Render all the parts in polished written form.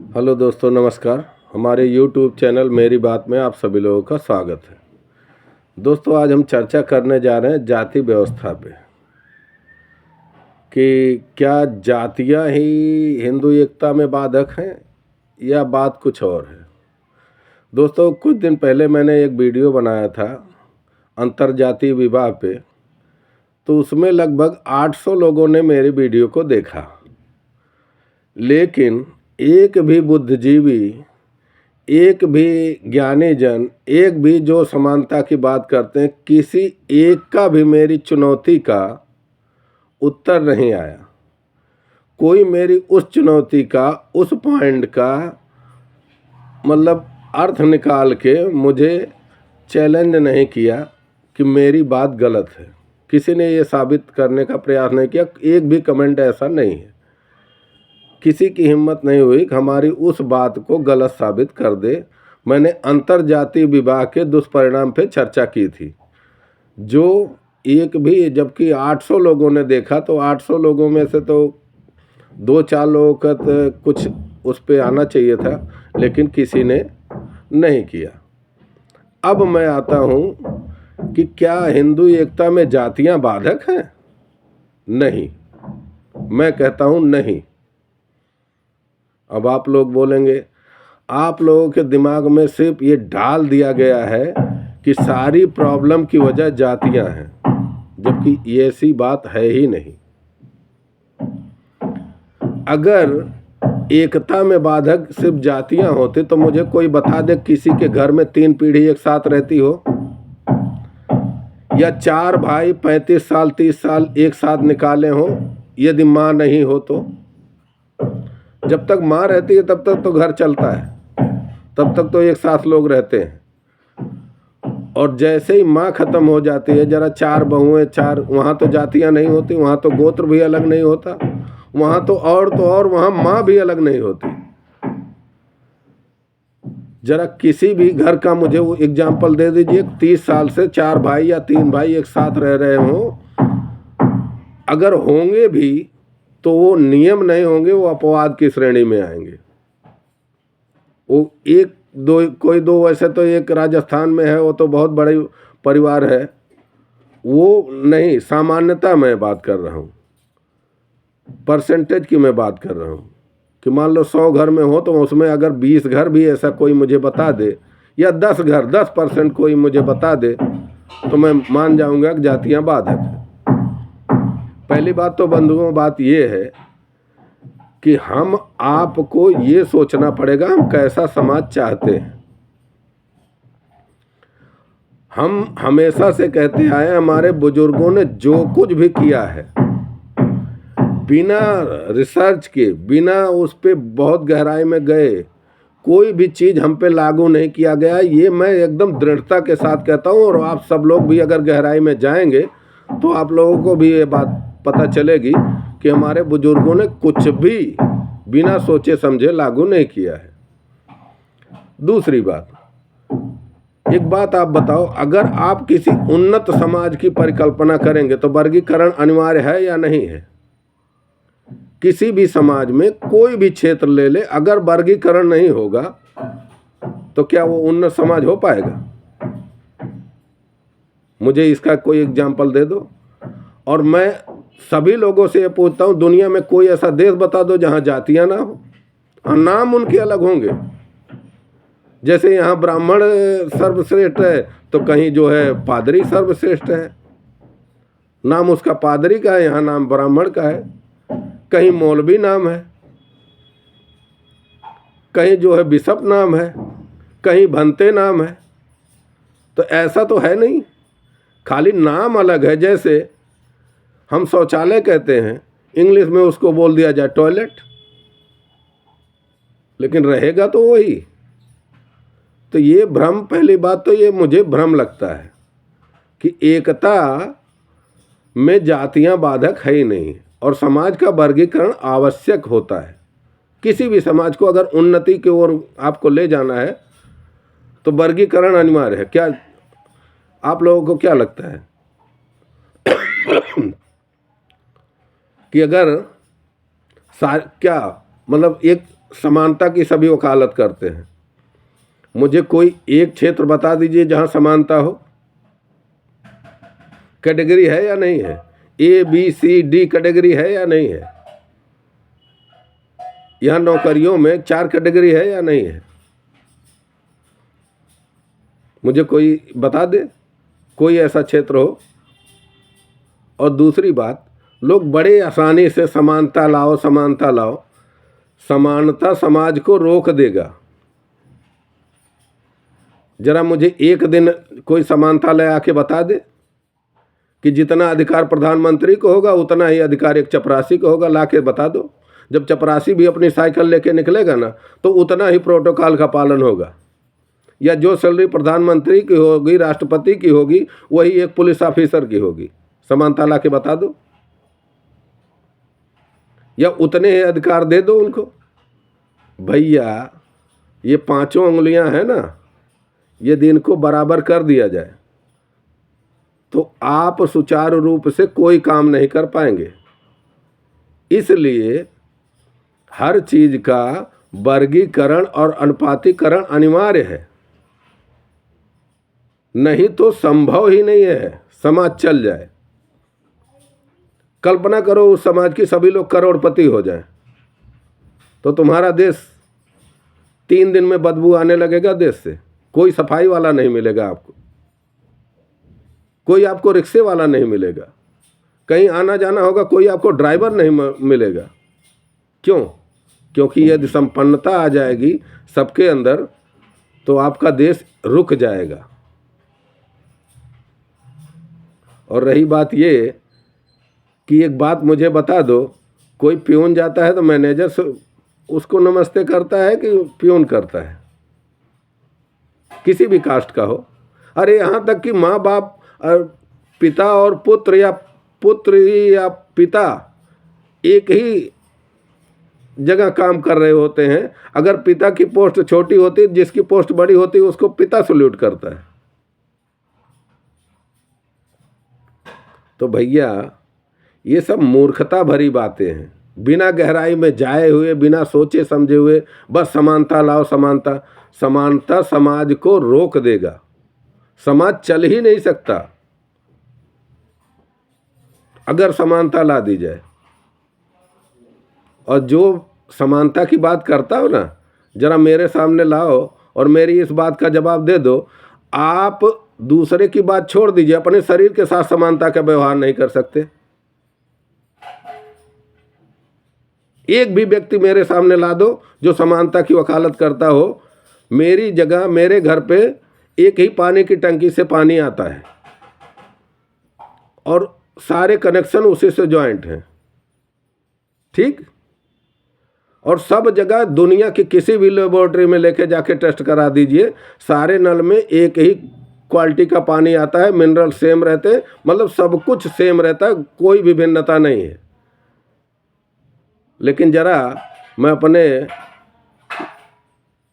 Hello दोस्तों, नमस्कार। हमारे YouTube चैनल मेरी बात में आप सभी लोगों का स्वागत है। दोस्तों, आज हम चर्चा करने जा रहे हैं जाति व्यवस्था पे कि क्या जातियां ही हिंदू एकता में बाधक हैं या बात कुछ और है। दोस्तों, कुछ दिन पहले मैंने एक वीडियो बनाया था अंतरजातीय विवाह पे, तो उसमें लगभग 800 लोगों ने मेरी वीडियो को देखा, लेकिन एक भी बुद्धिजीवी, एक भी ज्ञानी जन, एक भी जो समानता की बात करते हैं, किसी एक का भी मेरी चुनौती का उत्तर नहीं आया। कोई मेरी उस चुनौती का, उस पॉइंट का मतलब अर्थ निकाल के मुझे चैलेंज नहीं किया कि मेरी बात गलत है। किसी ने ये साबित करने का प्रयास नहीं किया। एक भी कमेंट ऐसा नहीं है। किसी की हिम्मत नहीं हुई कि हमारी उस बात को गलत साबित कर दे। मैंने अंतरजातीय विवाह के दुष्परिणाम पे चर्चा की थी, जो एक भी, जबकि 800 लोगों ने देखा, तो 800 लोगों में से तो 2-4 लोगों का तो कुछ उस पे आना चाहिए था, लेकिन किसी ने नहीं किया। अब मैं आता हूँ कि क्या हिंदू एकता में जातियाँ बाधक हैं? नहीं, मैं कहता हूँ नहीं। अब आप लोग बोलेंगे, आप लोगों के दिमाग में सिर्फ ये डाल दिया गया है कि सारी प्रॉब्लम की वजह जातियां हैं, जबकि ये ऐसी बात है ही नहीं। अगर एकता में बाधक सिर्फ जातियां होती तो मुझे कोई बता दे किसी के घर में 3 पीढ़ी एक साथ रहती हो, या 4 भाई 35 साल 30 साल एक साथ निकाले हो, यदि माँ नहीं हो तो। जब तक माँ रहती है तब तक तो घर चलता है, तब तक तो एक साथ लोग रहते हैं। और जैसे ही माँ खत्म हो जाती है, जरा 4 बहुएं, 4, वहाँ तो जातियाँ नहीं होती, वहाँ तो गोत्र भी अलग नहीं होता, वहाँ तो और वहाँ माँ भी अलग नहीं होती। जरा किसी भी घर का मुझे वो एग्जाम्पल दे दीजिए, 30 साल से 4 भाई या 3 भाई एक साथ रह रहे हों। अगर होंगे भी तो वो नियम नहीं होंगे, वो अपवाद की श्रेणी में आएंगे। वो एक दो, कोई दो, वैसे तो एक राजस्थान में है, वो तो बहुत बड़े परिवार है, वो नहीं, सामान्यता मैं बात कर रहा हूँ, परसेंटेज की मैं बात कर रहा हूँ कि मान लो 100 घर में हो तो उसमें अगर 20 घर भी ऐसा कोई मुझे बता दे, या 10 घर 10% कोई मुझे बता दे, तो मैं मान जाऊंगा कि जातियाँ बाधक है। पहली बात तो बंधुओं, बात ये है कि हम आपको ये सोचना पड़ेगा हम कैसा समाज चाहते हैं। हम हमेशा से कहते आए, हमारे बुजुर्गों ने जो कुछ भी किया है, बिना रिसर्च के, बिना उस पे बहुत गहराई में गए, कोई भी चीज़ हम पे लागू नहीं किया गया। ये मैं एकदम दृढ़ता के साथ कहता हूँ, और आप सब लोग भी अगर गहराई में जाएंगे तो आप लोगों को भी ये बात पता चलेगी कि हमारे बुजुर्गों ने कुछ भी बिना सोचे समझे लागू नहीं किया है। दूसरी बात, एक बात आप बताओ, अगर आप किसी उन्नत समाज की परिकल्पना करेंगे तो वर्गीकरण अनिवार्य है या नहीं है? किसी भी समाज में कोई भी क्षेत्र ले ले, अगर वर्गीकरण नहीं होगा तो क्या वो उन्नत समाज हो पाएगा? मुझे इसका कोई एग्जाम्पल दे दो। और मैं सभी लोगों से ये पूछता हूँ, दुनिया में कोई ऐसा देश बता दो जहाँ जातियाँ ना हो। हाँ, नाम उनके अलग होंगे। जैसे यहाँ ब्राह्मण सर्वश्रेष्ठ है तो कहीं जो है पादरी सर्वश्रेष्ठ है, नाम उसका पादरी का है, यहाँ नाम ब्राह्मण का है। कहीं मौलवी नाम है, कहीं जो है बिशप नाम है, कहीं भंते नाम है। तो ऐसा तो है नहीं, खाली नाम अलग है। जैसे हम शौचालय कहते हैं, इंग्लिश में उसको बोल दिया जाए टॉयलेट, लेकिन रहेगा तो वही। तो ये भ्रम, पहली बात तो ये मुझे भ्रम लगता है कि एकता में जातियां बाधक है ही नहीं, और समाज का वर्गीकरण आवश्यक होता है। किसी भी समाज को अगर उन्नति की ओर आपको ले जाना है तो वर्गीकरण अनिवार्य है। क्या आप लोगों को क्या लगता है कि अगर क्या मतलब एक समानता की सभी वकालत करते हैं। मुझे कोई एक क्षेत्र बता दीजिए जहां समानता हो। कैटेगरी है या नहीं है? ABCD कैटेगरी है या नहीं है? यहां नौकरियों में 4 कैटेगरी है या नहीं है? मुझे कोई बता दे, कोई ऐसा क्षेत्र हो। और दूसरी बात, लोग बड़े आसानी से समानता लाओ समानता लाओ। समानता समाज को रोक देगा। जरा मुझे एक दिन कोई समानता ले आके बता दे कि जितना अधिकार प्रधानमंत्री को होगा उतना ही अधिकार एक चपरासी को होगा। ला के बता दो। जब चपरासी भी अपनी साइकिल लेके निकलेगा ना तो उतना ही प्रोटोकॉल का पालन होगा। या जो सैलरी प्रधानमंत्री की होगी, राष्ट्रपति की होगी, वही एक पुलिस ऑफिसर की होगी। समानता ला के बता दो। या उतने ही अधिकार दे दो उनको। भैया ये 5 उंगलियां हैं ना, यदि इनको बराबर कर दिया जाए तो आप सुचारू रूप से कोई काम नहीं कर पाएंगे। इसलिए हर चीज का वर्गीकरण और अनुपातीकरण अनिवार्य है, नहीं तो संभव ही नहीं है समाज चल जाए। कल्पना करो उस समाज की सभी लोग करोड़पति हो जाएं, तो तुम्हारा देश 3 दिन में बदबू आने लगेगा देश से। कोई सफाई वाला नहीं मिलेगा आपको, कोई आपको रिक्शे वाला नहीं मिलेगा, कहीं आना जाना होगा कोई आपको ड्राइवर नहीं मिलेगा। क्यों? क्योंकि यदि संपन्नता आ जाएगी सबके अंदर तो आपका देश रुक जाएगा। और रही बात ये कि एक बात मुझे बता दो, कोई प्यून जाता है तो मैनेजर उसको नमस्ते करता है कि प्यून करता है? किसी भी कास्ट का हो। अरे यहाँ तक कि माँ बाप पिता और पुत्र या पिता एक ही जगह काम कर रहे होते हैं। अगर पिता की पोस्ट छोटी होती, जिसकी पोस्ट बड़ी होती उसको पिता सल्यूट करता है। तो भैया ये सब मूर्खता भरी बातें हैं, बिना गहराई में जाए हुए, बिना सोचे समझे हुए बस समानता लाओ समानता। समानता समाज को रोक देगा, समाज चल ही नहीं सकता अगर समानता ला दी जाए। और जो समानता की बात करता हो ना, जरा मेरे सामने लाओ और मेरी इस बात का जवाब दे दो। आप दूसरे की बात छोड़ दीजिए, अपने शरीर के साथ समानता का व्यवहार नहीं कर सकते। एक भी व्यक्ति मेरे सामने ला दो जो समानता की वकालत करता हो। मेरी जगह मेरे घर पे एक ही पानी की टंकी से पानी आता है और सारे कनेक्शन उसी से ज्वाइंट हैं, ठीक? और सब जगह दुनिया की किसी भी लेबोरेटरी में लेके जाके टेस्ट करा दीजिए, सारे नल में एक ही क्वालिटी का पानी आता है, मिनरल सेम रहते हैं, मतलब सब कुछ सेम रहता है, कोई भी भिन्नता नहीं है। लेकिन जरा मैं अपने,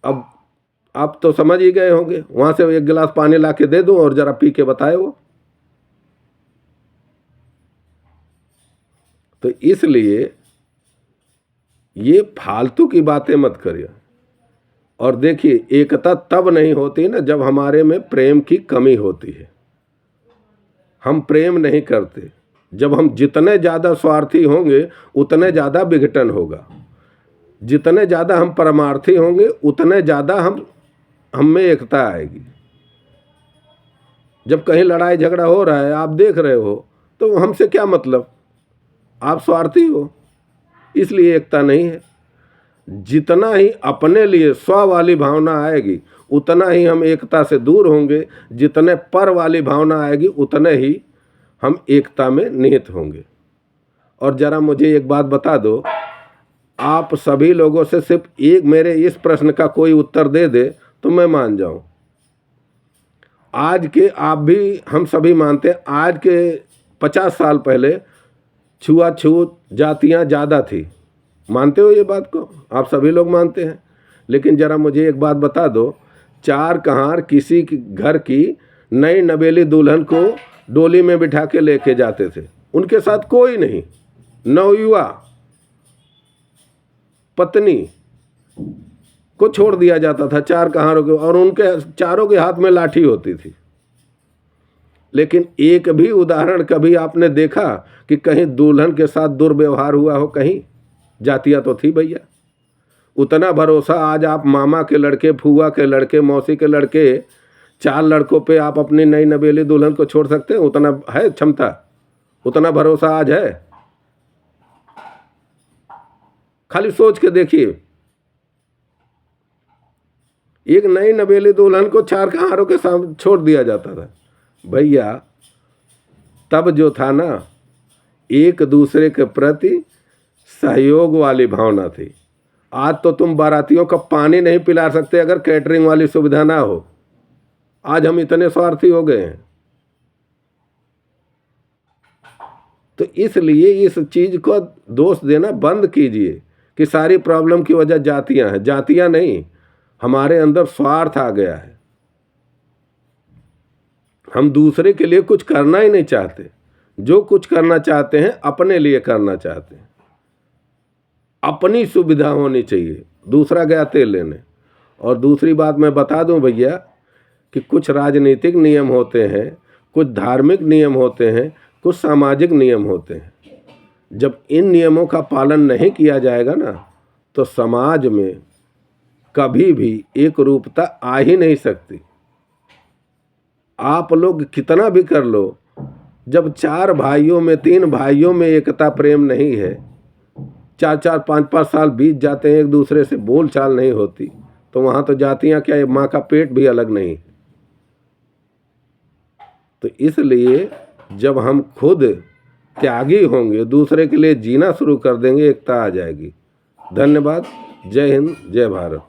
अब आप तो समझ ही गए होंगे, वहां से एक गिलास पानी ला के दे दूं और जरा पी के बताए वो। तो इसलिए ये फालतू की बातें मत करिए। और देखिए, एकता तब नहीं होती ना जब हमारे में प्रेम की कमी होती है। हम प्रेम नहीं करते। जब हम जितने ज़्यादा स्वार्थी होंगे उतने ज़्यादा विघटन होगा, जितने ज़्यादा हम परमार्थी होंगे उतने ज़्यादा हम में एकता आएगी। जब कहीं लड़ाई झगड़ा हो रहा है, आप देख रहे हो, तो हमसे क्या मतलब, आप स्वार्थी हो, इसलिए एकता नहीं है। जितना ही अपने लिए स्व वाली भावना आएगी उतना ही हम एकता से दूर होंगे, जितने पर वाली भावना आएगी उतने ही हम एकता में निहित होंगे। और जरा मुझे एक बात बता दो, आप सभी लोगों से सिर्फ एक मेरे इस प्रश्न का कोई उत्तर दे दे तो मैं मान जाऊं। आज के, आप भी हम सभी मानते हैं, आज के 50 साल पहले छुआछूत जातियां ज़्यादा थी। मानते हो ये बात को? आप सभी लोग मानते हैं। लेकिन ज़रा मुझे एक बात बता दो, 4 कहार किसी घर की नई नवेली दुल्हन को डोली में बिठा के लेके जाते थे, उनके साथ कोई नहीं, नवयुवा पत्नी को छोड़ दिया जाता था, 4 कहारों के, और उनके चारों के हाथ में लाठी होती थी। लेकिन एक भी उदाहरण कभी आपने देखा कि कहीं दुल्हन के साथ दुर्व्यवहार हुआ हो? कहीं जातियाँ तो थी भैया। उतना भरोसा आज आप मामा के लड़के, फूआ के लड़के, मौसी के लड़के, 4 लड़कों पे आप अपनी नई नवेली दुल्हन को छोड़ सकते हैं? उतना है क्षमता? उतना भरोसा आज है? खाली सोच के देखिए, एक नई नवेली दुल्हन को 4 कहारों के सामने छोड़ दिया जाता था। भैया तब जो था ना, एक दूसरे के प्रति सहयोग वाली भावना थी। आज तो तुम बारातियों का पानी नहीं पिला सकते अगर कैटरिंग वाली सुविधा ना हो। आज हम इतने स्वार्थी हो गए हैं। तो इसलिए इस चीज को दोष देना बंद कीजिए कि सारी प्रॉब्लम की वजह जातियां हैं। जातियां नहीं, हमारे अंदर स्वार्थ आ गया है। हम दूसरे के लिए कुछ करना ही नहीं चाहते। जो कुछ करना चाहते हैं अपने लिए करना चाहते हैं। अपनी सुविधा होनी चाहिए, दूसरा गया तेल लेने। और दूसरी बात मैं बता दूं भैया कि कुछ राजनीतिक नियम होते हैं, कुछ धार्मिक नियम होते हैं, कुछ सामाजिक नियम होते हैं। जब इन नियमों का पालन नहीं किया जाएगा ना, तो समाज में कभी भी एक रूपता आ ही नहीं सकती। आप लोग कितना भी कर लो, जब 4 भाइयों में, 3 भाइयों में एकता प्रेम नहीं है, 4-4, 5-5 साल बीत जाते हैं, एक दूसरे से बोल चाल नहीं होती, तो वहाँ तो जातियाँ क्या, माँ का पेट भी अलग नहीं। तो इसलिए जब हम खुद त्यागी होंगे, दूसरे के लिए जीना शुरू कर देंगे, एकता आ जाएगी। धन्यवाद। जय हिंद, जय भारत।